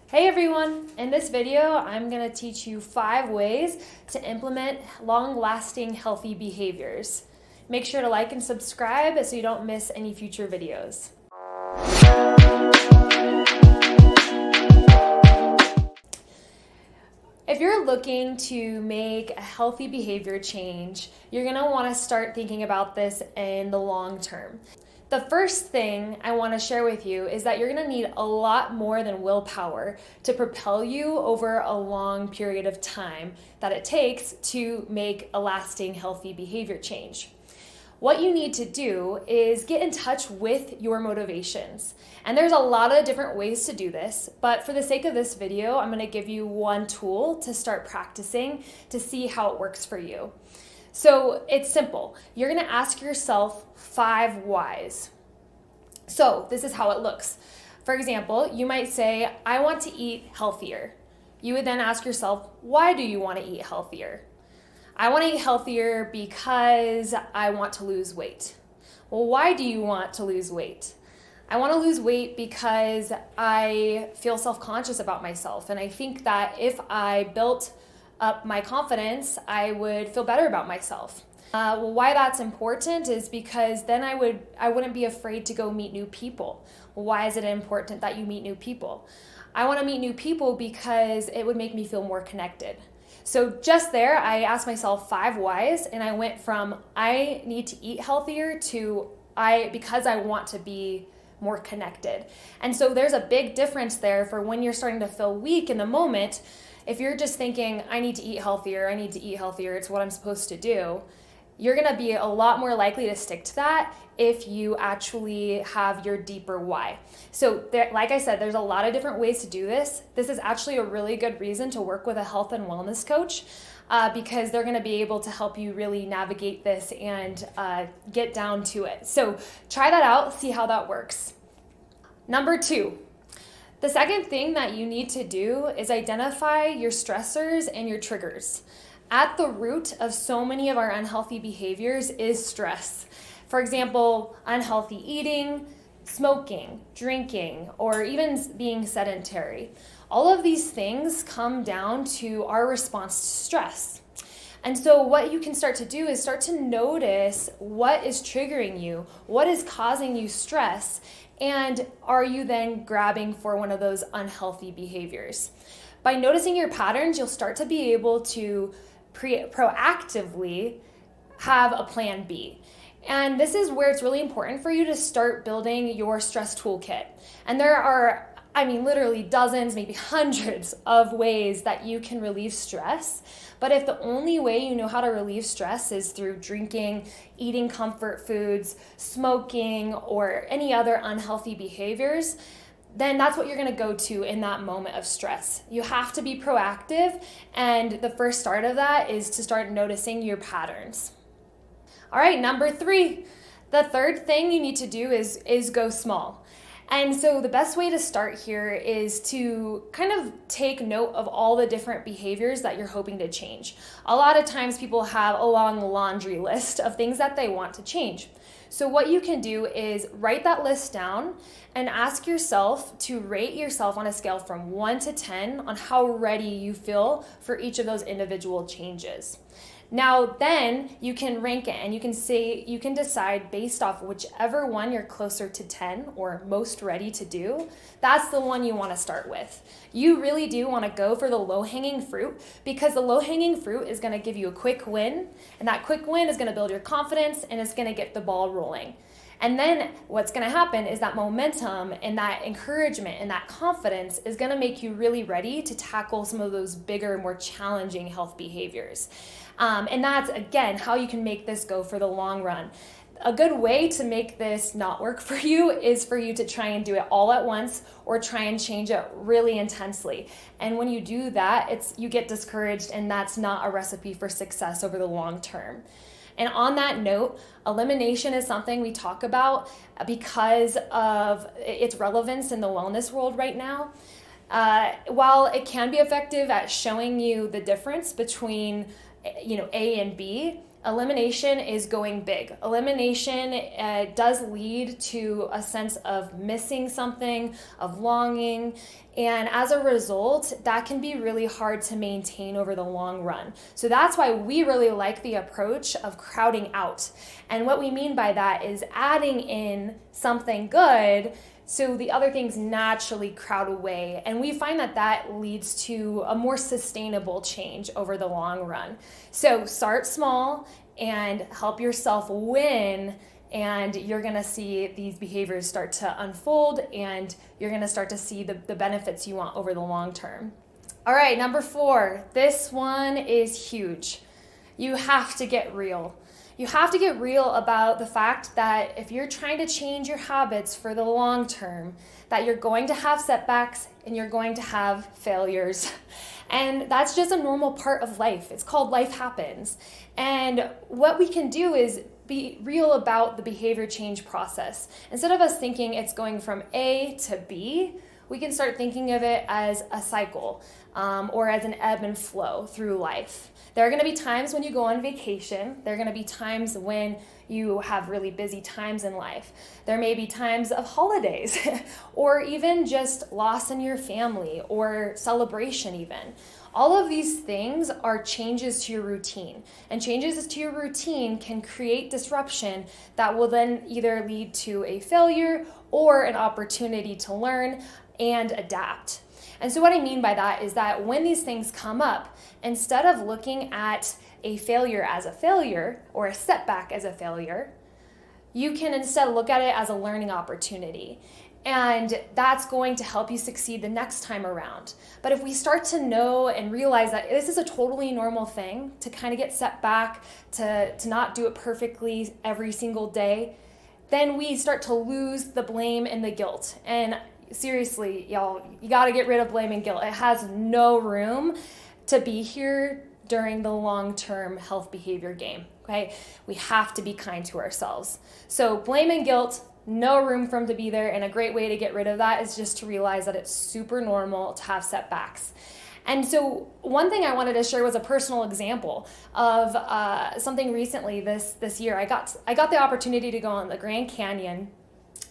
Hey everyone! In this video, I'm going to teach you 5 ways to implement long-lasting healthy behaviors. Make sure to like and subscribe so you don't miss any future videos. If you're looking to make a healthy behavior change, you're going to want to start thinking about this in the long term. The first thing I want to share with you is that you're going to need a lot more than willpower to propel you over a long period of time that it takes to make a lasting healthy behavior change. What you need to do is get in touch with your motivations. And there's a lot of different ways to do this, but for the sake of this video, I'm going to give you one tool to start practicing to see how it works for you. So it's simple. You're going to ask yourself 5 whys. So this is how it looks. For example, you might say, I want to eat healthier. You would then ask yourself, why do you want to eat healthier? I want to eat healthier because I want to lose weight. Well, why do you want to lose weight? I want to lose weight because I feel self-conscious about myself. And I think that if I built up my confidence, I would feel better about myself. Why that's important is because then I wouldn't be afraid to go meet new people. Why is it important that you meet new people? I want to meet new people because it would make me feel more connected. So just there, I asked myself 5 whys, and I went from I need to eat healthier to because I want to be more connected. And so there's a big difference there for when you're starting to feel weak in the moment. If you're just thinking, I need to eat healthier, it's what I'm supposed to do, you're going to be a lot more likely to stick to that if you actually have your deeper why. So like I said, there's a lot of different ways to do this. This is actually a really good reason to work with a health and wellness coach because they're going to be able to help you really navigate this and get down to it. So try that out, see how that works. Number 2. The second thing that you need to do is identify your stressors and your triggers. At the root of so many of our unhealthy behaviors is stress. For example, unhealthy eating, smoking, drinking, or even being sedentary. All of these things come down to our response to stress. And so what you can start to do is start to notice what is triggering you, what is causing you stress, and are you then grabbing for one of those unhealthy behaviors? By noticing your patterns, you'll start to be able to proactively have a plan B. And this is where it's really important for you to start building your stress toolkit. And there are, literally dozens, maybe hundreds of ways that you can relieve stress. But if the only way you know how to relieve stress is through drinking, eating comfort foods, smoking, or any other unhealthy behaviors, then that's what you're going to go to in that moment of stress. You have to be proactive, and the first start of that is to start noticing your patterns. All right, number 3. The third thing you need to do is go small. And so the best way to start here is to kind of take note of all the different behaviors that you're hoping to change. A lot of times people have a long laundry list of things that they want to change. So what you can do is write that list down and ask yourself to rate yourself on a scale from 1 to 10 on how ready you feel for each of those individual changes. Now then you can rank it and you can decide based off whichever one you're closer to 10 or most ready to do, that's the one you want to start with. You really do want to go for the low-hanging fruit because the low-hanging fruit is going to give you a quick win, and that quick win is going to build your confidence and it's going to get the ball rolling. And then what's going to happen is that momentum and that encouragement and that confidence is going to make you really ready to tackle some of those bigger, more challenging health behaviors. And that's, again, how you can make this go for the long run. A good way to make this not work for you is for you to try and do it all at once or try and change it really intensely. And when you do that, you get discouraged, and that's not a recipe for success over the long term. And on that note, elimination is something we talk about because of its relevance in the wellness world right now. While it can be effective at showing you the difference between A and B, Elimination is going big. Elimination does lead to a sense of missing something, of longing, and as a result, that can be really hard to maintain over the long run. So that's why we really like the approach of crowding out. And what we mean by that is adding in something good so the other things naturally crowd away. And we find that that leads to a more sustainable change over the long run. So start small and help yourself win, and you're gonna see these behaviors start to unfold, and you're gonna start to see the benefits you want over the long term. All right, number 4, this one is huge. You have to get real. You have to get real about the fact that if you're trying to change your habits for the long term, that you're going to have setbacks and you're going to have failures. And that's just a normal part of life. It's called life happens. And what we can do is be real about the behavior change process. Instead of us thinking it's going from A to B, we can start thinking of it as a cycle or as an ebb and flow through life. There are going to be times when you go on vacation. There are going to be times when you have really busy times in life. There may be times of holidays or even just loss in your family or celebration even. All of these things are changes to your routine, and changes to your routine can create disruption that will then either lead to a failure or an opportunity to learn and adapt. And so what I mean by that is that when these things come up, instead of looking at a failure as a failure or a setback as a failure, you can instead look at it as a learning opportunity. And that's going to help you succeed the next time around. But if we start to know and realize that this is a totally normal thing to kind of get set back, to not do it perfectly every single day, then we start to lose the blame and the guilt. And seriously, y'all, you got to get rid of blame and guilt. It has no room to be here during the long-term health behavior game, okay? We have to be kind to ourselves. So blame and guilt, no room for them to be there, and a great way to get rid of that is just to realize that it's super normal to have setbacks. And so one thing I wanted to share was a personal example of something recently this year. I got the opportunity to go on the Grand Canyon,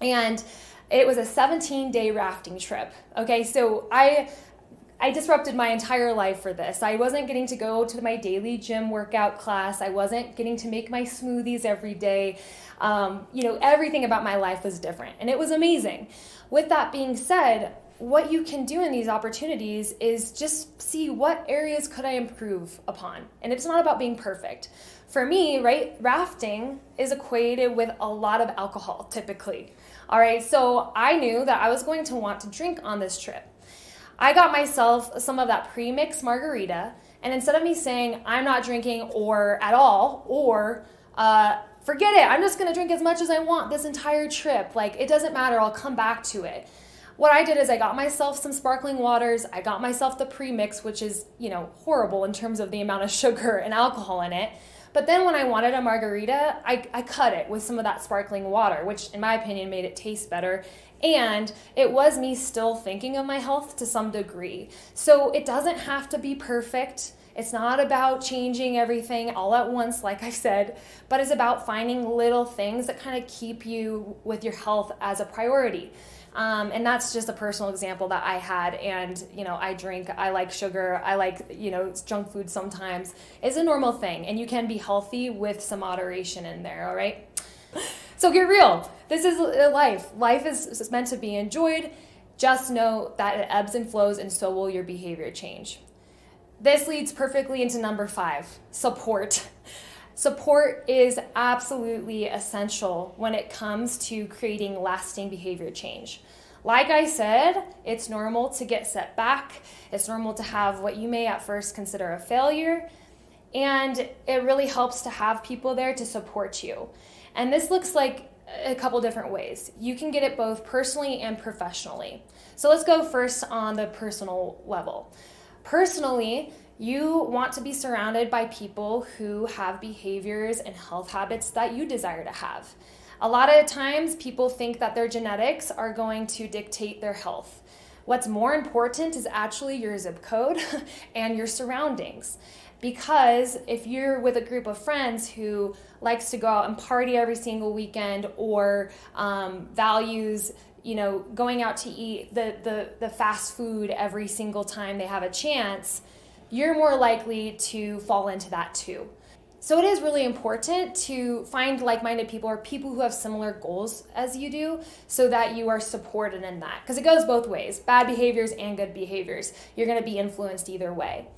and it was a 17-day rafting trip. Okay, so I disrupted my entire life for this. I wasn't getting to go to my daily gym workout class. I wasn't getting to make my smoothies every day. Everything about my life was different, and it was amazing. With that being said, what you can do in these opportunities is just see what areas could I improve upon. And it's not about being perfect. For me, right, rafting is equated with a lot of alcohol typically. All right, so I knew that I was going to want to drink on this trip. I got myself some of that pre-mixed margarita, and instead of me saying I'm not drinking or at all, or forget it, I'm just gonna drink as much as I want this entire trip, like it doesn't matter, I'll come back to it. What I did is I got myself some sparkling waters, I got myself the pre-mix, which is, horrible in terms of the amount of sugar and alcohol in it. But then when I wanted a margarita, I cut it with some of that sparkling water, which in my opinion made it taste better. And it was me still thinking of my health to some degree. So it doesn't have to be perfect. It's not about changing everything all at once, like I said, but it's about finding little things that kind of keep you with your health as a priority. And that's just a personal example that I had. And, I drink, I like sugar, I like, junk food sometimes. It's a normal thing, and you can be healthy with some moderation in there, all right? So get real. This is life. Life is meant to be enjoyed. Just know that it ebbs and flows, and so will your behavior change. This leads perfectly into number 5, support. Support is absolutely essential when it comes to creating lasting behavior change. Like I said, it's normal to get set back. It's normal to have what you may at first consider a failure. And it really helps to have people there to support you. And this looks like a couple different ways. You can get it both personally and professionally. So let's go first on the personal level. Personally, you want to be surrounded by people who have behaviors and health habits that you desire to have. A lot of times people think that their genetics are going to dictate their health. What's more important is actually your zip code and your surroundings. Because if you're with a group of friends who likes to go out and party every single weekend, or values, going out to eat the fast food every single time they have a chance, you're more likely to fall into that too. So it is really important to find like-minded people, or people who have similar goals as you do, so that you are supported in that. Because it goes both ways, bad behaviors and good behaviors. You're going to be influenced either way.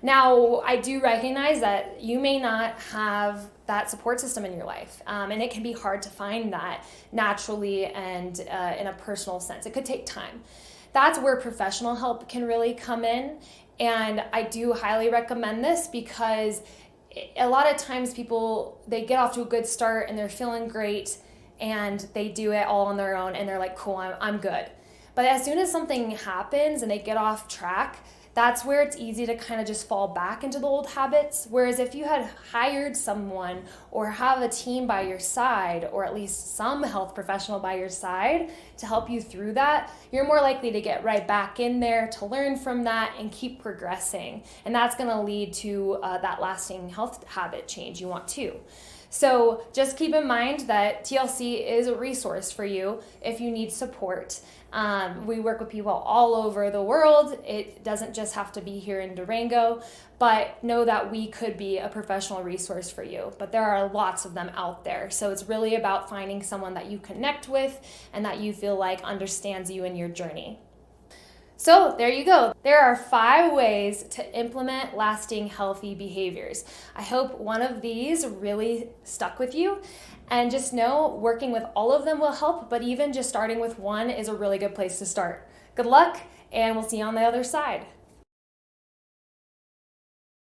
Now, I do recognize that you may not have that support system in your life, and it can be hard to find that naturally and in a personal sense. It could take time. That's where professional help can really come in, and I do highly recommend this, because a lot of times people, they get off to a good start and they're feeling great and they do it all on their own and they're like, cool, I'm good. But as soon as something happens and they get off track, that's where it's easy to kind of just fall back into the old habits. Whereas if you had hired someone or have a team by your side, or at least some health professional by your side to help you through that, you're more likely to get right back in there, to learn from that and keep progressing. And that's going to lead to that lasting health habit change you want too. So just keep in mind that TLC is a resource for you if you need support. We work with people all over the world. It doesn't just have to be here in Durango, but know that we could be a professional resource for you. But there are lots of them out there. So it's really about finding someone that you connect with and that you feel like understands you in your journey. So there you go. There are 5 ways to implement lasting healthy behaviors. I hope one of these really stuck with you. And just know, working with all of them will help, but even just starting with one is a really good place to start. Good luck, and we'll see you on the other side.